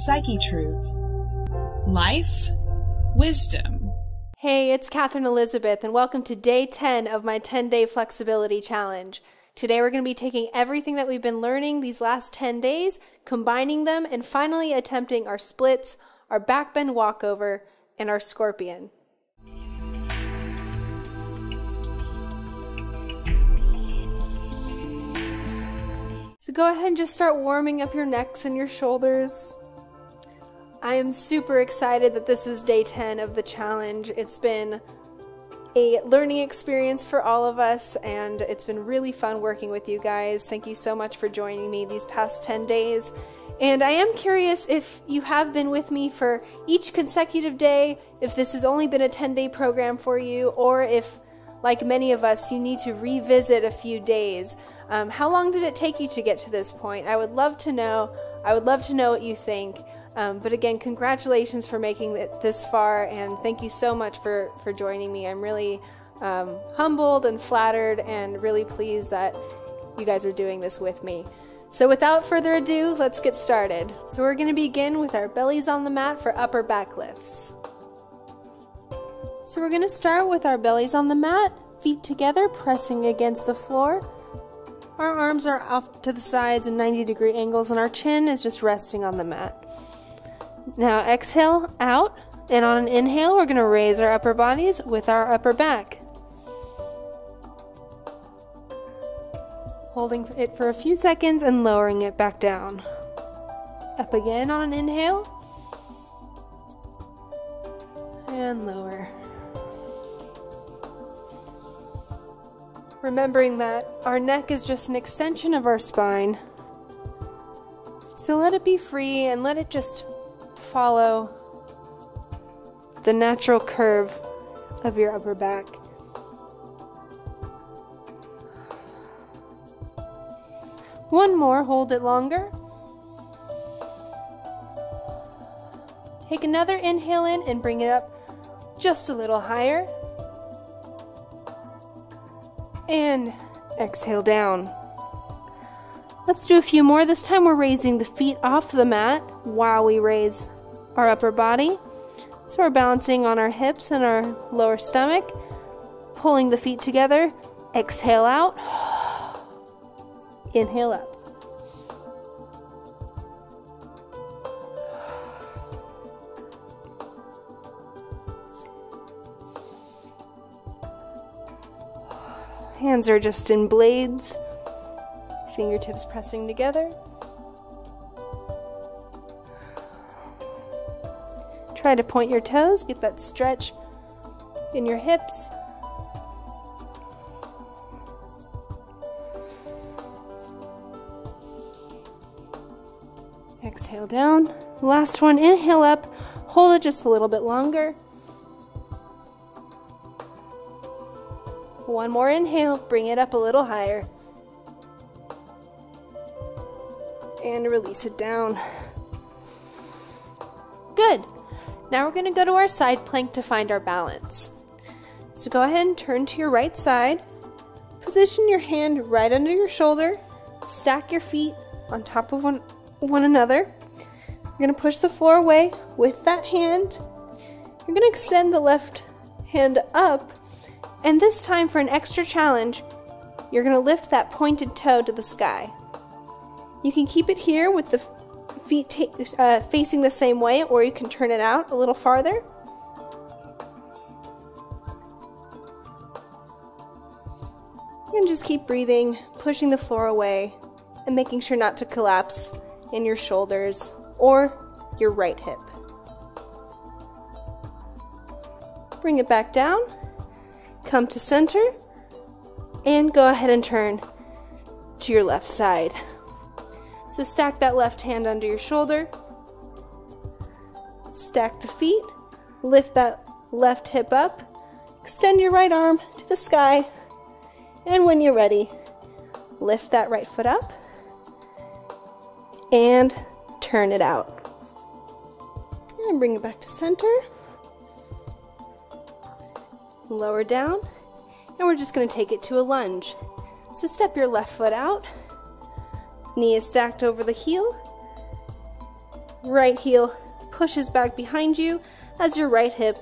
Psyche Truth. Life, wisdom. Hey, it's Catherine Elizabeth, and welcome to day 10 of my 10-day flexibility challenge. Today we're going to be taking everything that we've been learning these last 10 days, combining them, and finally attempting our splits, our back bend walkover, and our scorpion. So go ahead and just start warming up your necks and your shoulders. I am super excited that this is day 10 of the challenge. It's been a learning experience for all of us, and it's been really fun working with you guys. Thank you so much for joining me these past 10 days. And I am curious if you have been with me for each consecutive day, if this has only been a 10-day program for you, or if, like many of us, you need to revisit a few days. How long did it take you to get to this point? I would love to know. I would love to know what you think. But again, congratulations for making it this far, and thank you so much for joining me. I'm really humbled and flattered and really pleased that you guys are doing this with me. So without further ado, let's get started. So we're going to begin with our bellies on the mat for upper back lifts. So we're going to start with our bellies on the mat, feet together, pressing against the floor. Our arms are off to the sides in 90-degree angles, and our chin is just resting on the mat. Now exhale out, and on an inhale we're going to raise our upper bodies with our upper back. Holding it for a few seconds and lowering it back down. Up again on an inhale. And lower. Remembering that our neck is just an extension of our spine. So let it be free and let it just follow the natural curve of your upper back. One more, hold it longer. Take another inhale in and bring it up just a little higher. And exhale down. Let's do a few more. This time we're raising the feet off the mat while we raise our upper body. So we're balancing on our hips and our lower stomach, pulling the feet together. Exhale out. Inhale up. Hands are just in blades, fingertips pressing together. Try to point your toes, get that stretch in your hips. Exhale down. Last one, inhale up, hold it just a little bit longer. One more inhale, bring it up a little higher. And release it down. Good. Now we're going to go to our side plank to find our balance. So go ahead and turn to your right side. Position your hand right under your shoulder. Stack your feet on top of one another. You're going to push the floor away with that hand. You're going to extend the left hand up. And this time, for an extra challenge, you're going to lift that pointed toe to the sky. You can keep it here with the feet facing the same way, or you can turn it out a little farther. And just keep breathing, pushing the floor away, and making sure not to collapse in your shoulders or your right hip. Bring it back down. Come to center, and go ahead and turn to your left side. So stack that left hand under your shoulder, stack the feet, lift that left hip up, extend your right arm to the sky, and when you're ready, lift that right foot up, and turn it out. And bring it back to center. Lower down, and we're just going to take it to a lunge. So step your left foot out, knee is stacked over the heel, right heel pushes back behind you as your right hip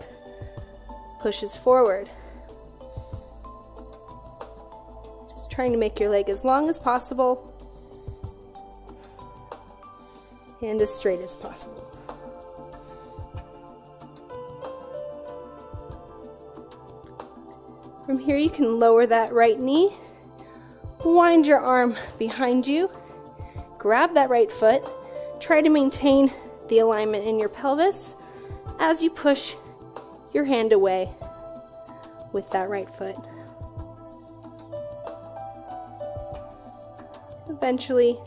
pushes forward. Just trying to make your leg as long as possible and as straight as possible. From here you can lower that right knee, wind your arm behind you, grab that right foot, try to maintain the alignment in your pelvis as you push your hand away with that right foot. Eventually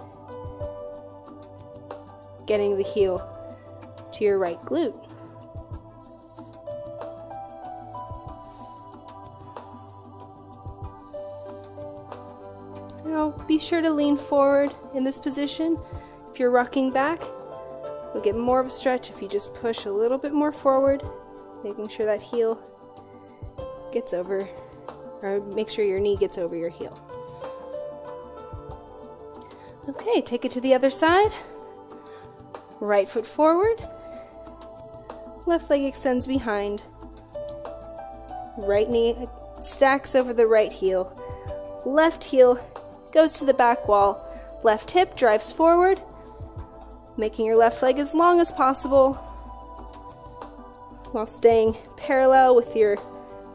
getting the heel to your right glute. Now be sure to lean forward in this position. If you're rocking back, you'll get more of a stretch if you just push a little bit more forward, making sure that heel gets over, or make sure your knee gets over your heel. Okay, take it to the other side. Right foot forward, left leg extends behind, right knee stacks over the right heel, left heel goes to the back wall, left hip drives forward, making your left leg as long as possible while staying parallel with your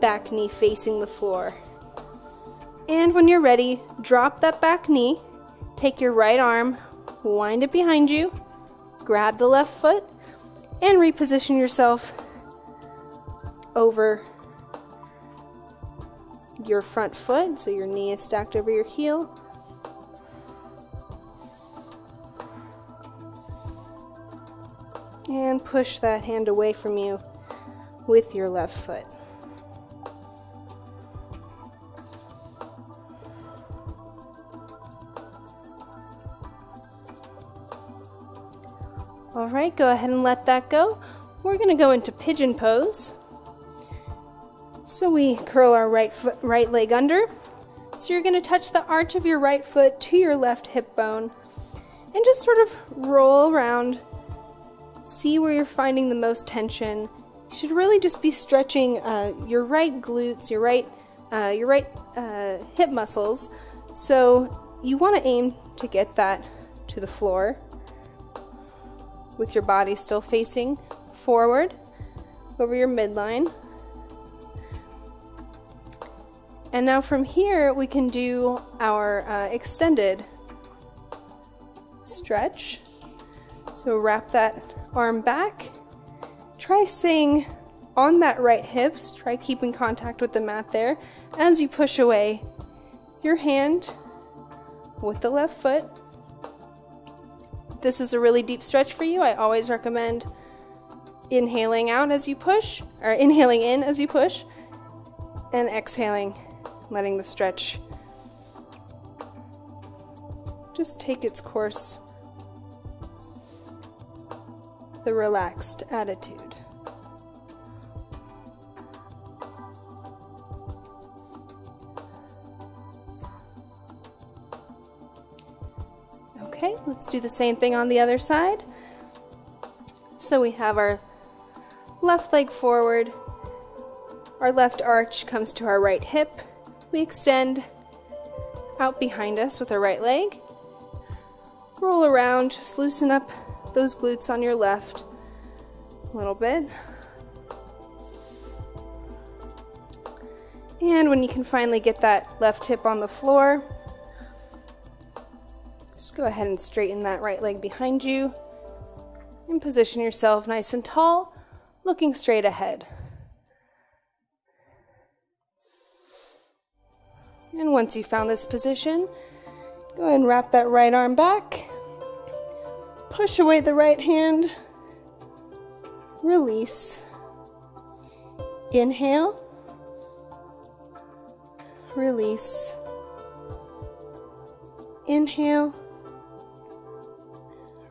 back knee facing the floor. And when you're ready, drop that back knee, take your right arm, wind it behind you, grab the left foot, and reposition yourself over your front foot, so your knee is stacked over your heel. And push that hand away from you with your left foot. All right, go ahead and let that go. We're going to go into pigeon pose. So we curl our right leg under. So you're going to touch the arch of your right foot to your left hip bone and just sort of roll around. See where you're finding the most tension. You should really just be stretching your right glutes, your right hip muscles. So you want to aim to get that to the floor with your body still facing forward over your midline. And now from here we can do our extended stretch. So wrap that arm back. Try staying on that right hip. Try keeping contact with the mat there as you push away your hand with the left foot. This is a really deep stretch for you. I always recommend inhaling out as you push, or inhaling in as you push, and exhaling, letting the stretch just take its course, the relaxed attitude. Okay, let's do the same thing on the other side. So we have our left leg forward, our left arch comes to our right hip, we extend out behind us with our right leg, roll around, just loosen up those glutes on your left a little bit. And when you can finally get that left hip on the floor, just go ahead and straighten that right leg behind you and position yourself nice and tall, looking straight ahead. And once you found this position, go ahead and wrap that right arm back, push away the right hand, release, inhale, release, inhale,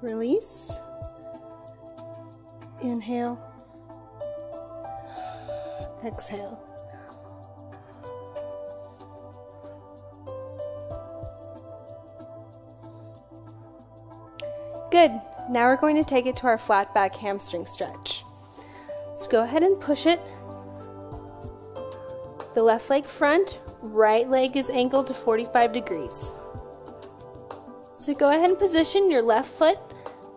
release, inhale, exhale. Good. Now we're going to take it to our flat back hamstring stretch. So go ahead and push it. The left leg front, right leg is angled to 45 degrees. So go ahead and position your left foot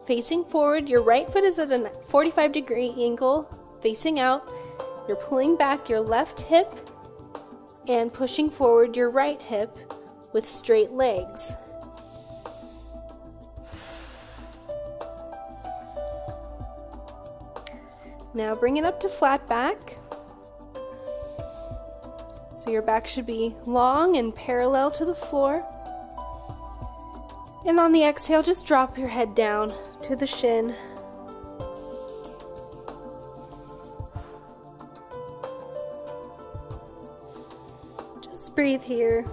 facing forward. Your right foot is at a 45-degree angle facing out. You're pulling back your left hip and pushing forward your right hip with straight legs. Now bring it up to flat back. So your back should be long and parallel to the floor. And on the exhale, just drop your head down to the shin. Just breathe here.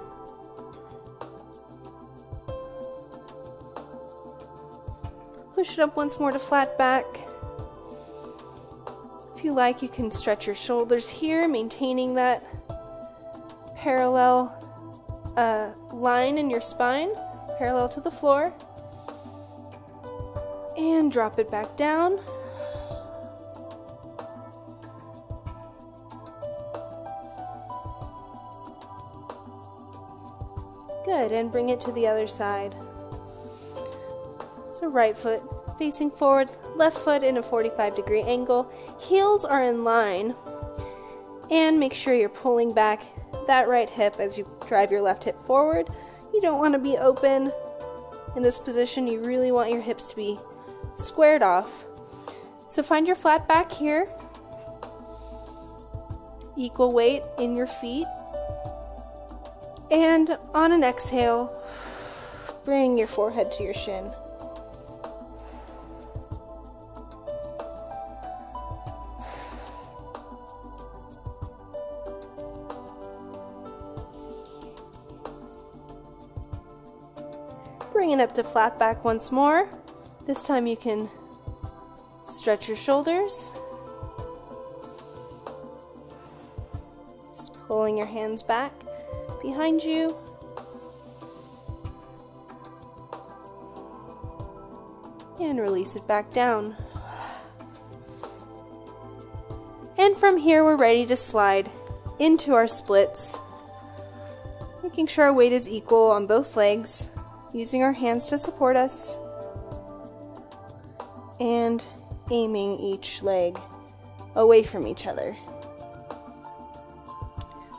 Push it up once more to flat back. If you like, you can stretch your shoulders here, maintaining that parallel line in your spine, parallel to the floor. And drop it back down. Good, and bring it to the other side. So right foot facing forward, left foot in a 45-degree angle. Heels are in line. And make sure you're pulling back that right hip as you drive your left hip forward. You don't want to be open in this position. You really want your hips to be squared off. So find your flat back here. Equal weight in your feet. And on an exhale, bring your forehead to your shin. Bring it up to flat back once more. This time you can stretch your shoulders. Just pulling your hands back behind you. And release it back down. And from here we're ready to slide into our splits, making sure our weight is equal on both legs, using our hands to support us, and aiming each leg away from each other.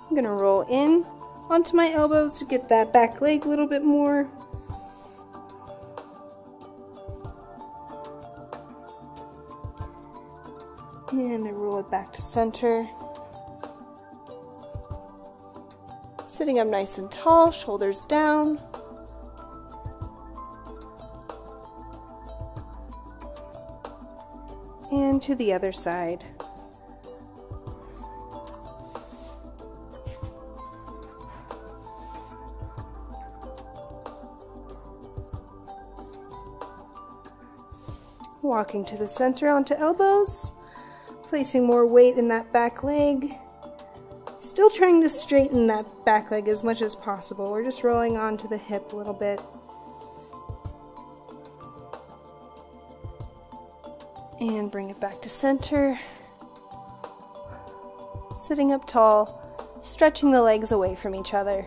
I'm going to roll in onto my elbows to get that back leg a little bit more. And I roll it back to center. Sitting up nice and tall, shoulders down. And to the other side. Walking to the center onto elbows, placing more weight in that back leg. Still trying to straighten that back leg as much as possible. We're just rolling onto the hip a little bit. And bring it back to center. Sitting up tall, stretching the legs away from each other.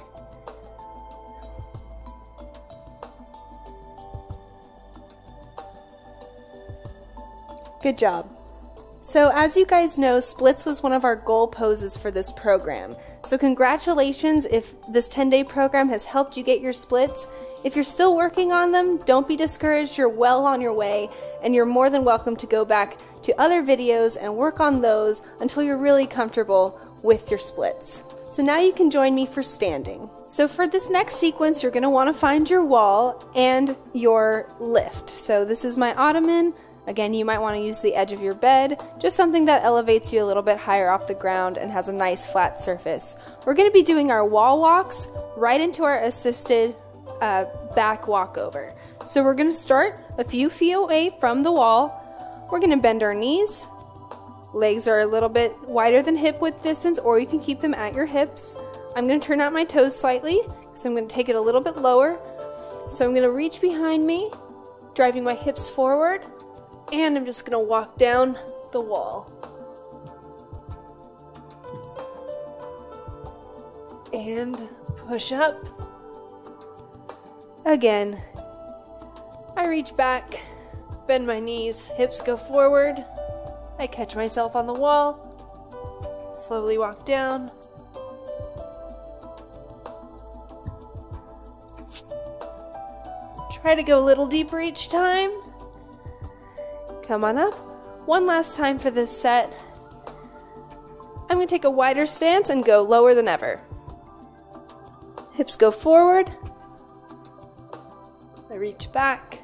Good job. So as you guys know, splits was one of our goal poses for this program. So congratulations if this 10-day program has helped you get your splits. If you're still working on them, don't be discouraged. You're well on your way, and you're more than welcome to go back to other videos and work on those until you're really comfortable with your splits. So now you can join me for standing. So for this next sequence, you're going to want to find your wall and your lift. So this is my ottoman. Again, you might want to use the edge of your bed, just something that elevates you a little bit higher off the ground and has a nice flat surface. We're going to be doing our wall walks right into our assisted back walkover. So we're going to start a few feet away from the wall. We're going to bend our knees. Legs are a little bit wider than hip width distance, or you can keep them at your hips. I'm going to turn out my toes slightly, so I'm going to take it a little bit lower. So I'm going to reach behind me, driving my hips forward, and I'm just gonna walk down the wall. And push up. Again. I reach back, bend my knees, hips go forward. I catch myself on the wall, slowly walk down. Try to go a little deeper each time. Come on up. One last time for this set. I'm going to take a wider stance and go lower than ever. Hips go forward. I reach back.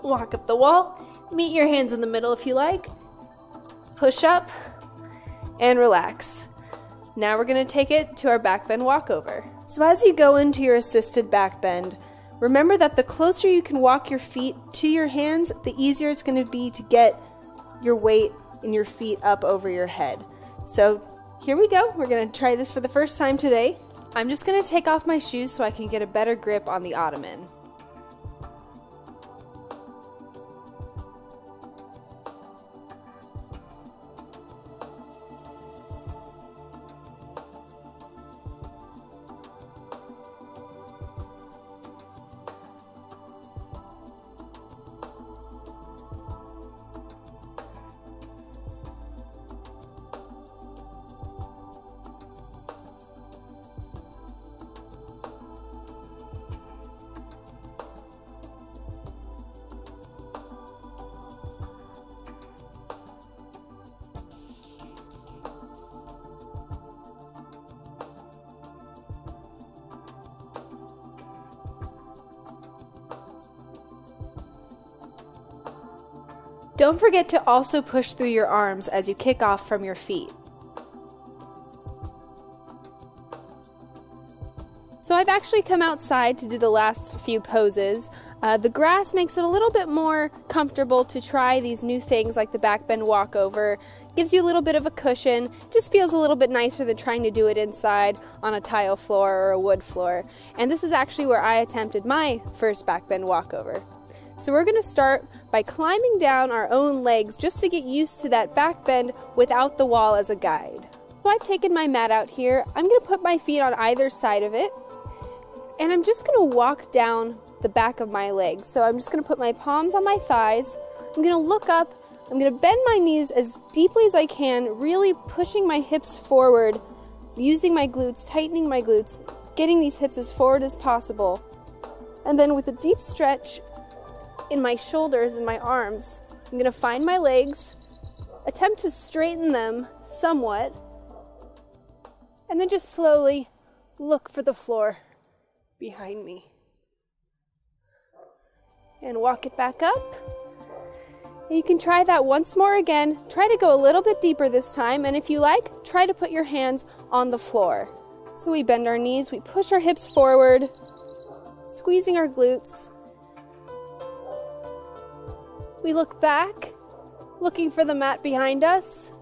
Walk up the wall. Meet your hands in the middle if you like. Push up and relax. Now we're going to take it to our back bend walkover. So as you go into your assisted back bend, remember that the closer you can walk your feet to your hands, the easier it's going to be to get your weight and your feet up over your head. So here we go. We're going to try this for the first time today. I'm just going to take off my shoes so I can get a better grip on the ottoman. Don't forget to also push through your arms as you kick off from your feet. So I've actually come outside to do the last few poses. The grass makes it a little bit more comfortable to try these new things like the back bend walkover. Gives you a little bit of a cushion, just feels a little bit nicer than trying to do it inside on a tile floor or a wood floor. And this is actually where I attempted my first back bend walkover. So we're going to start by climbing down our own legs just to get used to that back bend without the wall as a guide. So I've taken my mat out here. I'm going to put my feet on either side of it, and I'm just going to walk down the back of my legs. So I'm just going to put my palms on my thighs. I'm going to look up. I'm going to bend my knees as deeply as I can, really pushing my hips forward, using my glutes, tightening my glutes, getting these hips as forward as possible. And then with a deep stretch in my shoulders and my arms, I'm going to find my legs, attempt to straighten them somewhat, and then just slowly look for the floor behind me. And walk it back up. And you can try that once more again. Try to go a little bit deeper this time, and if you like, try to put your hands on the floor. So we bend our knees, we push our hips forward, squeezing our glutes. We look back, looking for the mat behind us.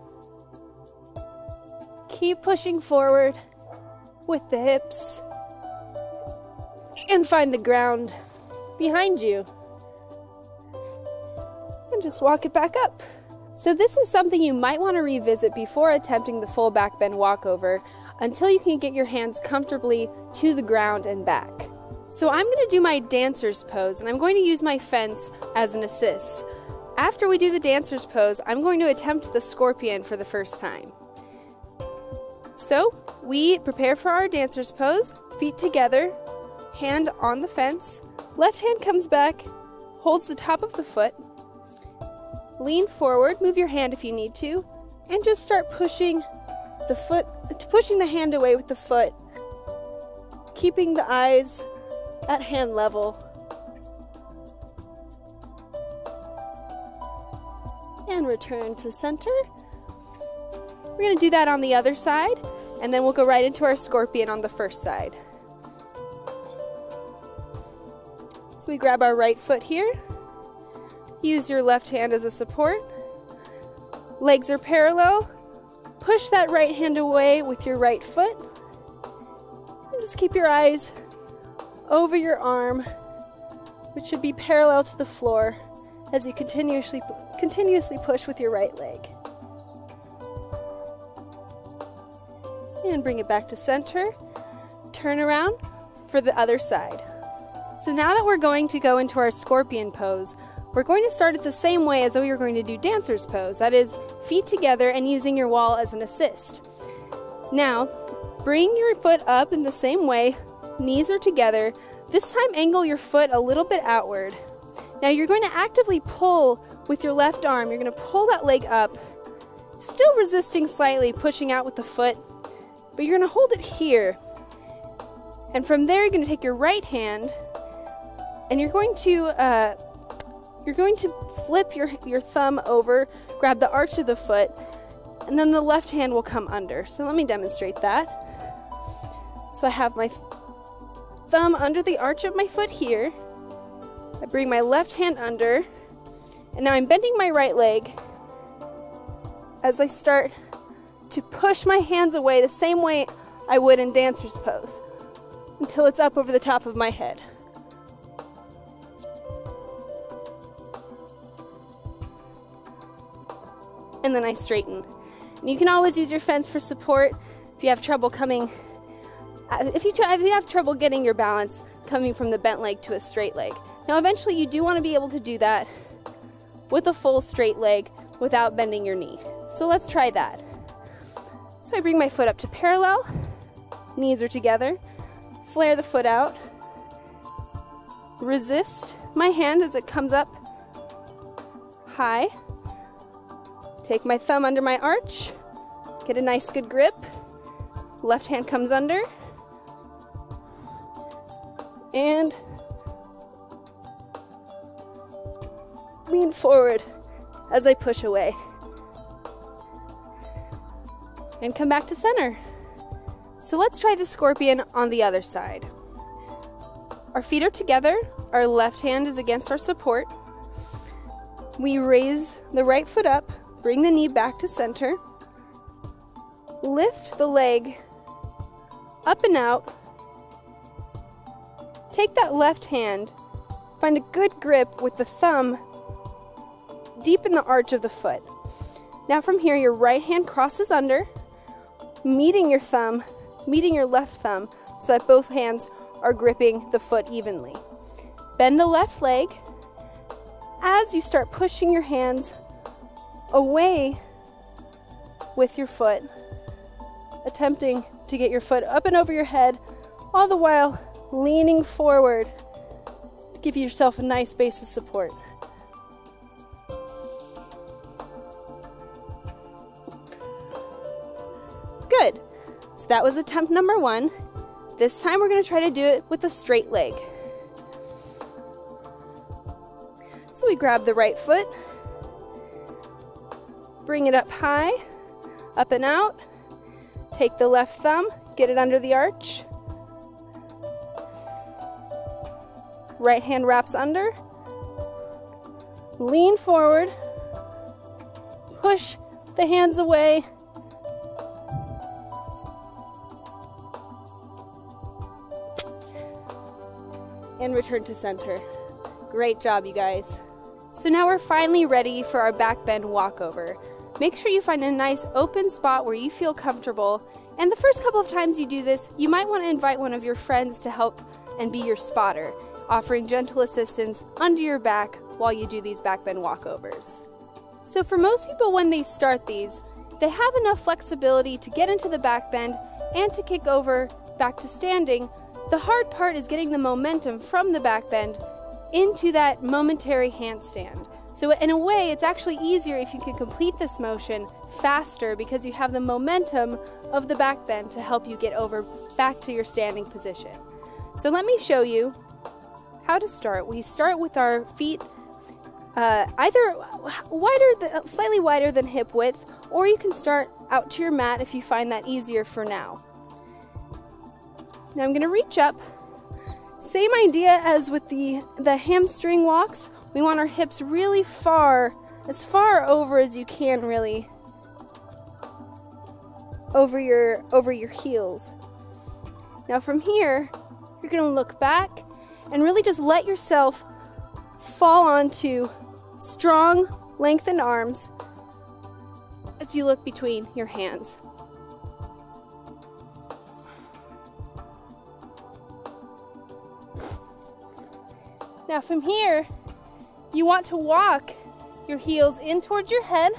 Keep pushing forward with the hips. And find the ground behind you. And just walk it back up. So this is something you might want to revisit before attempting the full back bend walkover until you can get your hands comfortably to the ground and back. So I'm going to do my dancer's pose, and I'm going to use my fence as an assist. After we do the dancer's pose, I'm going to attempt the scorpion for the first time. So we prepare for our dancer's pose, feet together, hand on the fence, left hand comes back, holds the top of the foot, lean forward, move your hand if you need to, and just start pushing the hand away with the foot, keeping the eyes at hand level. And return to center. We're going to do that on the other side, and then we'll go right into our scorpion on the first side. So we grab our right foot here. Use your left hand as a support. Legs are parallel. Push that right hand away with your right foot. And just keep your eyes over your arm, which should be parallel to the floor as you continuously push with your right leg. And bring it back to center. Turn around for the other side. So now that we're going to go into our scorpion pose, we're going to start it the same way as though you're going to do dancer's pose. That is, feet together and using your wall as an assist. Now, bring your foot up in the same way, knees are together. This time angle your foot a little bit outward. Now you're going to actively pull with your left arm. You're going to pull that leg up, still resisting slightly, pushing out with the foot, but you're going to hold it here. And from there, you're going to take your right hand and you're going to flip your thumb over, grab the arch of the foot, and then the left hand will come under. So let me demonstrate that. So I have my thumb under the arch of my foot here. I bring my left hand under, and now I'm bending my right leg as I start to push my hands away the same way I would in dancer's pose until it's up over the top of my head. And then I straighten. And you can always use your fence for support if you have trouble coming, if you have trouble getting your balance coming from the bent leg to a straight leg. Now eventually you do want to be able to do that with a full straight leg without bending your knee. So let's try that. So I bring my foot up to parallel, knees are together, flare the foot out, resist my hand as it comes up high, take my thumb under my arch, get a nice good grip, left hand comes under, and lean forward as I push away. And come back to center. So let's try the scorpion on the other side. Our feet are together, our left hand is against our support. We raise the right foot up, bring the knee back to center, lift the leg up and out, take that left hand, find a good grip with the thumb deep in the arch of the foot. Now from here, your right hand crosses under, meeting your left thumb so that both hands are gripping the foot evenly. Bend the left leg as you start pushing your hands away with your foot, attempting to get your foot up and over your head, all the while leaning forward to give yourself a nice base of support. Good. So that was attempt number 1. This time we're going to try to do it with a straight leg. So we grab the right foot, bring it up high, up and out, take the left thumb, get it under the arch, right hand wraps under, lean forward, push the hands away, and return to center. Great job, you guys. So now we're finally ready for our back bend walkover. Make sure you find a nice open spot where you feel comfortable, and the first couple of times you do this, you might want to invite one of your friends to help and be your spotter, offering gentle assistance under your back while you do these back bend walkovers. So for most people, when they start these, they have enough flexibility to get into the back bend and to kick over back to standing. The hard part is getting the momentum from the back bend into that momentary handstand. So in a way, it's actually easier if you can complete this motion faster because you have the momentum of the back bend to help you get over back to your standing position. So let me show you how to start. We start with our feet either slightly wider than hip width, or you can start out to your mat if you find that easier for now. Now I'm going to reach up. Same idea as with the hamstring walks. We want our hips really far, as far over as you can, really, over your heels. Now from here, you're gonna look back and really just let yourself fall onto strong, lengthened arms as you look between your hands. Now from here, you want to walk your heels in towards your head.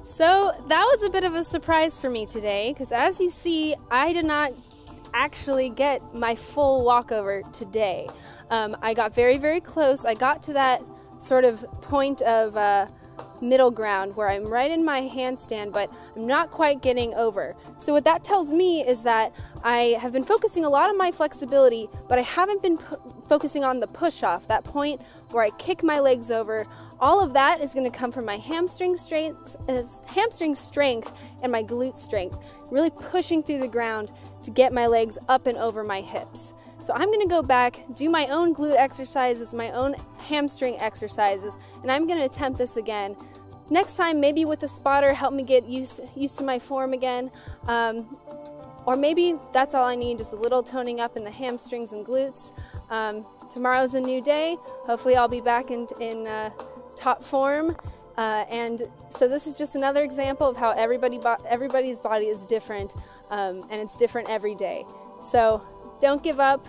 So that was a bit of a surprise for me today, because as you see, I did not actually get my full walkover today. I got very, very close. I got to that sort of point of middle ground where I'm right in my handstand, but I'm not quite getting over. So what that tells me is that I have been focusing a lot on my flexibility, but I haven't been focusing on the push-off, that point where I kick my legs over. All of that is going to come from my hamstring strength and my glute strength, really pushing through the ground to get my legs up and over my hips. So I'm going to go back, do my own glute exercises, my own hamstring exercises, and I'm going to attempt this again. Next time, maybe with a spotter, help me get used to my form again. Or maybe that's all I need, just a little toning up in the hamstrings and glutes. Tomorrow's a new day. Hopefully I'll be back in top form. And so this is just another example of how everybody's body is different, and it's different every day. So don't give up,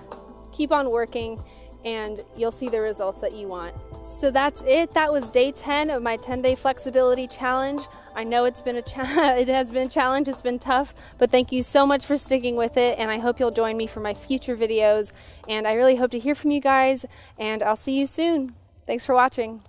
keep on working, and you'll see the results that you want. So that's it. That was day 10 of my 10-day flexibility challenge. I know it has been a challenge, it's been tough, but thank you so much for sticking with it, and I hope you'll join me for my future videos, and I really hope to hear from you guys, and I'll see you soon. Thanks for watching.